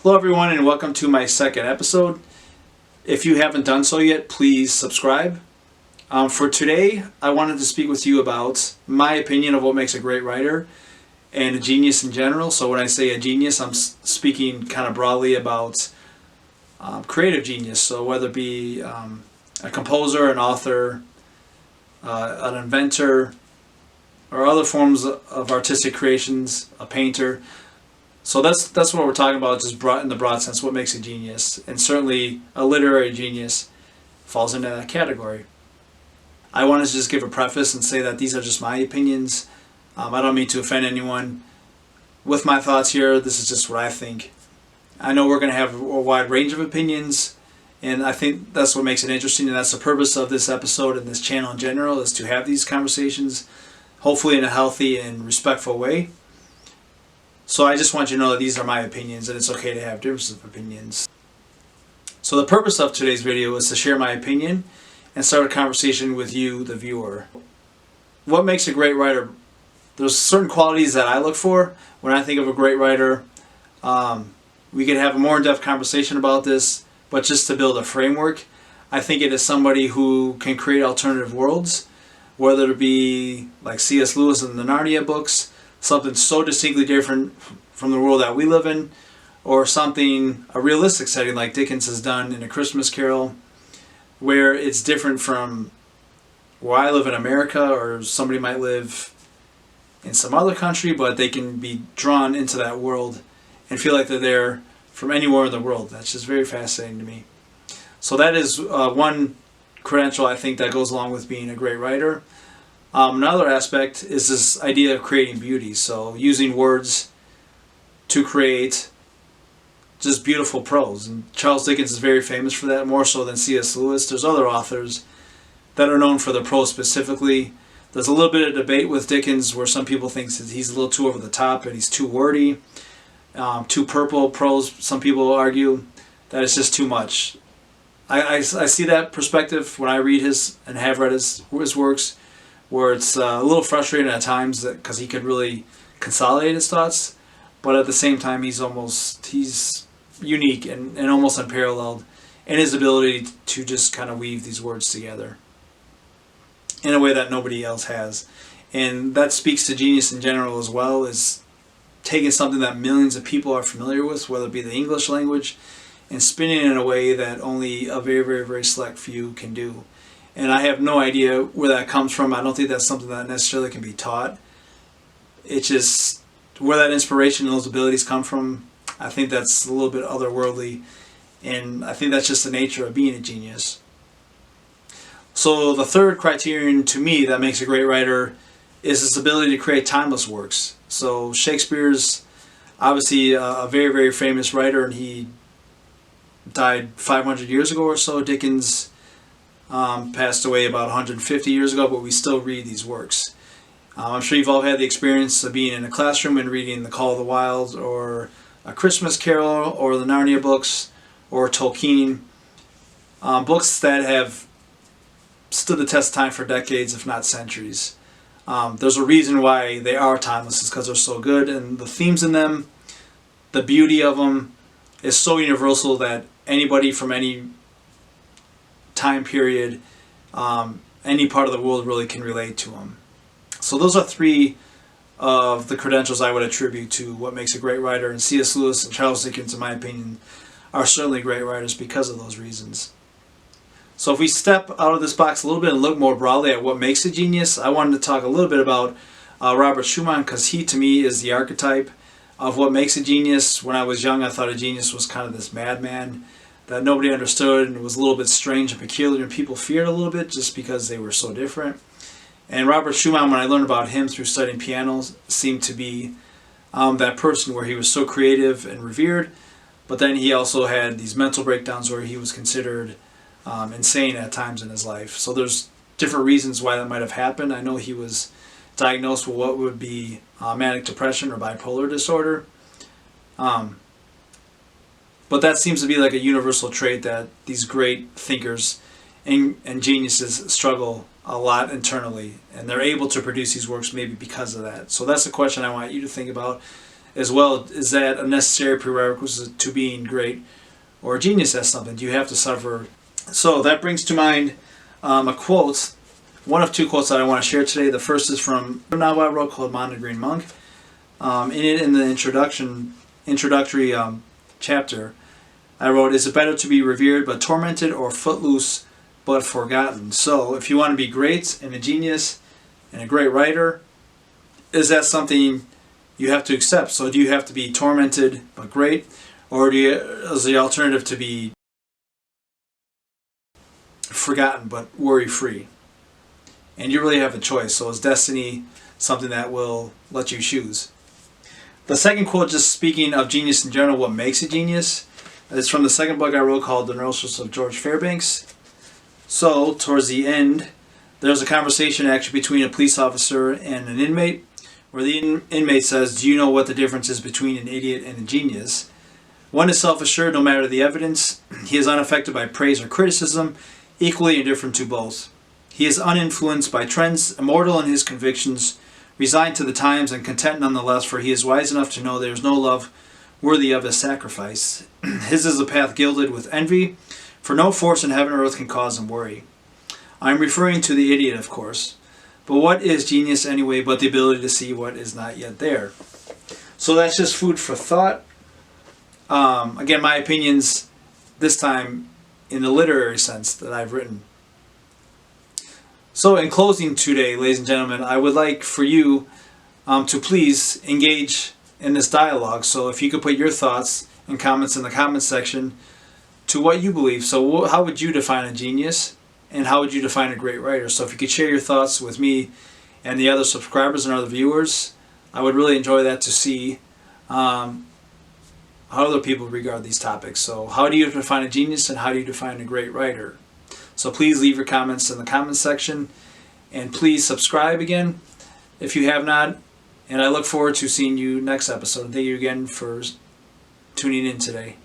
Hello everyone and welcome to my second episode. If you haven't done so yet, please subscribe. For today, I wanted to speak with you about my opinion of what makes a great writer and a genius in general. So when I say a genius, I'm speaking kind of broadly about creative genius. So whether it be a composer, an author, an inventor, or other forms of artistic creations, a painter. So that's what we're talking about, just in the broad sense, what makes a genius. And certainly a literary genius falls into that category. I wanted to just give a preface and say that these are just my opinions. I don't mean to offend anyone with my thoughts here. This is just what I think. I know we're going to have a wide range of opinions, and I think that's what makes it interesting, and that's the purpose of this episode and this channel in general, is to have these conversations, hopefully in a healthy and respectful way. So I just want you to know that these are my opinions and it's okay to have differences of opinions. So the purpose of today's video is to share my opinion and start a conversation with you, the viewer. What makes a great writer? There's certain qualities that I look for when I think of a great writer. We could have a more in-depth conversation about this, but just to build a framework, I think it is somebody who can create alternative worlds, whether it be like C.S. Lewis in the Narnia books, something so distinctly different from the world that we live in, or something, a realistic setting like Dickens has done in A Christmas Carol, where it's different from where I live in America, or somebody might live in some other country, but they can be drawn into that world and feel like they're there from anywhere in the world. That's just very fascinating to me. So that is one credential I think that goes along with being a great writer. Another aspect is this idea of creating beauty. So using words to create just beautiful prose. And Charles Dickens is very famous for that, more so than C.S. Lewis. There's other authors that are known for their prose specifically. There's a little bit of debate with Dickens where some people think that he's a little too over the top and he's too wordy, too purple prose. Some people argue that it's just too much. I see that perspective when I read his and have read his works, where it's a little frustrating at times because he could really consolidate his thoughts, but at the same time he's unique and almost unparalleled in his ability to just kind of weave these words together in a way that nobody else has. And that speaks to genius in general as well, is taking something that millions of people are familiar with, whether it be the English language, and spinning it in a way that only a very, very, very select few can do. And I have no idea where that comes from. I don't think that's something that necessarily can be taught. It's just where that inspiration and those abilities come from. I think that's a little bit otherworldly. And I think that's just the nature of being a genius. So the third criterion to me that makes a great writer is this ability to create timeless works. So Shakespeare's obviously a very, very famous writer, and he died 500 years ago or so. Dickens passed away about 150 years ago, but we still read these works. I'm sure you've all had the experience of being in a classroom and reading The Call of the Wild, or A Christmas Carol, or the Narnia books, or Tolkien. Books that have stood the test of time for decades, if not centuries. There's a reason why they are timeless. It's because they're so good, and the themes in them, the beauty of them, is so universal that anybody from any time period, any part of the world really can relate to them. So those are three of the credentials I would attribute to what makes a great writer, and C.S. Lewis and Charles Dickens, in my opinion, are certainly great writers because of those reasons. So if we step out of this box a little bit and look more broadly at what makes a genius, I wanted to talk a little bit about Robert Schumann, because he to me is the archetype of what makes a genius. When I was young, I thought a genius was kind of this madman that nobody understood, and it was a little bit strange and peculiar, and people feared a little bit just because they were so different. And Robert Schumann, when I learned about him through studying piano, seemed to be that person where he was so creative and revered, but then he also had these mental breakdowns where he was considered insane at times in his life. So there's different reasons why that might have happened. I know he was diagnosed with what would be manic depression or bipolar disorder. But that seems to be like a universal trait that these great thinkers and geniuses struggle a lot internally, and they're able to produce these works maybe because of that. So that's the question I want you to think about as well. Is that a necessary prerequisite to being great or a genius at something? Do you have to suffer? So that brings to mind a quote, one of two quotes that I want to share today. The first is from a novel I wrote called Mon the Green Monk. In the introductory chapter, I wrote, "Is it better to be revered but tormented, or footloose but forgotten?" So if you want to be great and a genius and a great writer, is that something you have to accept? So do you have to be tormented but great, or is the alternative to be forgotten but worry-free? And you really have a choice. So is destiny something that will let you choose? The second quote, just speaking of genius in general, what makes a genius, is from the second book I wrote called The Neurosis of George Fairbanks. So towards the end, there's a conversation actually between a police officer and an inmate, where the inmate says, "Do you know what the difference is between an idiot and a genius? One is self-assured no matter the evidence. He is unaffected by praise or criticism, equally indifferent to both. He is uninfluenced by trends, immortal in his convictions, resigned to the times, and content nonetheless, for he is wise enough to know there is no love worthy of his sacrifice. His is a path gilded with envy, for no force in heaven or earth can cause him worry." I am referring to the idiot, of course. But what is genius anyway but the ability to see what is not yet there? So that's just food for thought. Again, my opinions this time in the literary sense that I've written. So in closing today, ladies and gentlemen, I would like for you to please engage in this dialogue. So if you could put your thoughts and comments in the comments section to what you believe. So how would you define a genius? And how would you define a great writer? So if you could share your thoughts with me and the other subscribers and other viewers, I would really enjoy that, to see how other people regard these topics. So how do you define a genius, and how do you define a great writer? So please leave your comments in the comments section, and please subscribe again if you have not. And I look forward to seeing you next episode. Thank you again for tuning in today.